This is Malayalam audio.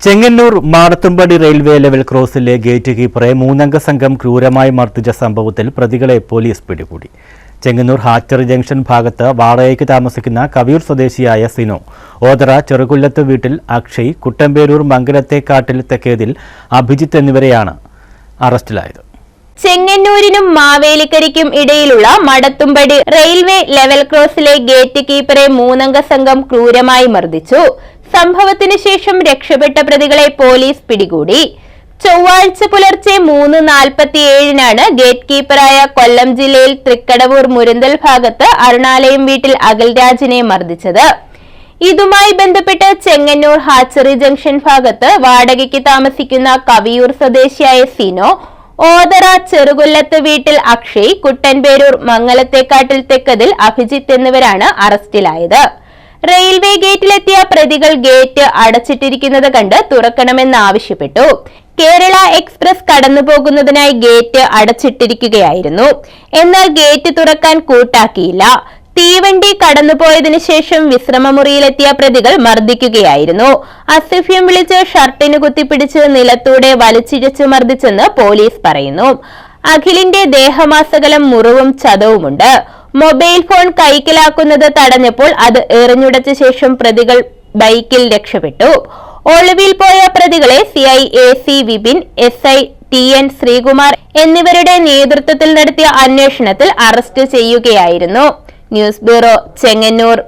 Chengannur Madathumpadi railway level ക്രോസിലെ gate കീപ്പറെ മൂന്നംഗ സംഘം ക്രൂരമായി മർദ്ദിച്ച സംഭവത്തിൽ പ്രതികളെ പോലീസ് പിടികൂടി. ചെങ്ങന്നൂർ ഹാച്ചറി ജംഗ്ഷൻ ഭാഗത്ത് വാടകയ്ക്ക് താമസിക്കുന്ന കവിയൂർ സ്വദേശിയായ സിനോ, ഓതറ ചെറുകുല്ലത്ത് വീട്ടിൽ അക്ഷയ്, കുട്ടമ്പേരൂർ മംഗലത്തേക്കാട്ടിൽ തെക്കേതിൽ അഭിജിത്ത് എന്നിവരെയാണ് അറസ്റ്റിലായത്. ചെങ്ങന്നൂരിനും മാവേലിക്കരയ്ക്കും ഇടയിലുള്ള മടത്തുംപടി റെയിൽവേ ലെവൽ ക്രോസിലെ ഗേറ്റ് കീപ്പറെ മൂന്നംഗ സംഘം ക്രൂരമായി മർദ്ദിച്ചു. സംഭവത്തിന് ശേഷം രക്ഷപ്പെട്ട പ്രതികളെ പോലീസ് പിടികൂടി. ചൊവ്വാഴ്ച പുലർച്ചെ 3:47-നാണ് ഗേറ്റ് കീപ്പറായ കൊല്ലം ജില്ലയിൽ തൃക്കടവൂർ മുരന്തൽ ഭാഗത്ത് അരുണാലയം വീട്ടിൽ അഖിൽരാജിനെ മർദ്ദിച്ചത്. ഇതുമായി ബന്ധപ്പെട്ട് ചെങ്ങന്നൂർ ഹാച്ചറി ജംഗ്ഷൻ ഭാഗത്ത് വാടകയ്ക്ക് താമസിക്കുന്ന കവിയൂർ സ്വദേശിയായ സിനോ, ഓതറ ചെറുകുല്ലത്ത് വീട്ടിൽ അക്ഷയ്, കുട്ടൻപേരൂർ മംഗലത്തേക്കാട്ടിൽ തെക്കതിൽ അഭിജിത്ത് എന്നിവരാണ് അറസ്റ്റിലായത്. റെയിൽവേ ഗേറ്റിലെത്തിയ പ്രതികൾ ഗേറ്റ് അടച്ചിട്ടിരിക്കുന്നത് കണ്ട് തുറക്കണമെന്നാവശ്യപ്പെട്ടു. കേരള എക്സ്പ്രസ് കടന്നുപോകുന്നതിനായി ഗേറ്റ് അടച്ചിട്ടിരിക്കുകയായിരുന്നു. എന്നാൽ ഗേറ്റ് തുറക്കാൻ കൂട്ടാക്കിയില്ല. തീവണ്ടി കടന്നുപോയതിനു ശേഷം വിശ്രമമുറിയിലെത്തിയ പ്രതികൾ മർദ്ദിക്കുകയായിരുന്നു. അസഭ്യം വിളിച്ച് ഷർട്ടിന് കുത്തിപ്പിടിച്ച് നിലത്തൂടെ വലിച്ചിഴച്ച് മർദ്ദിച്ചെന്ന് പോലീസ് പറയുന്നു. അഖിലിന്റെ ദേഹമാസകലം മുറിവും ചതവുമുണ്ട്. മൊബൈൽ ഫോൺ കൈക്കലാക്കുന്നത് തടഞ്ഞപ്പോൾ അത് എറിഞ്ഞുടച്ച ശേഷം പ്രതികൾ ബൈക്കിൽ രക്ഷപ്പെട്ടു. ഒളിവിൽ പോയ പ്രതികളെ CI AC Vipin, SI TN Sreekumar എന്നിവരുടെ നേതൃത്വത്തിൽ നടത്തിയ അന്വേഷണത്തിൽ അറസ്റ്റ് ചെയ്യുകയായിരുന്നു. News bureau, Chengannur.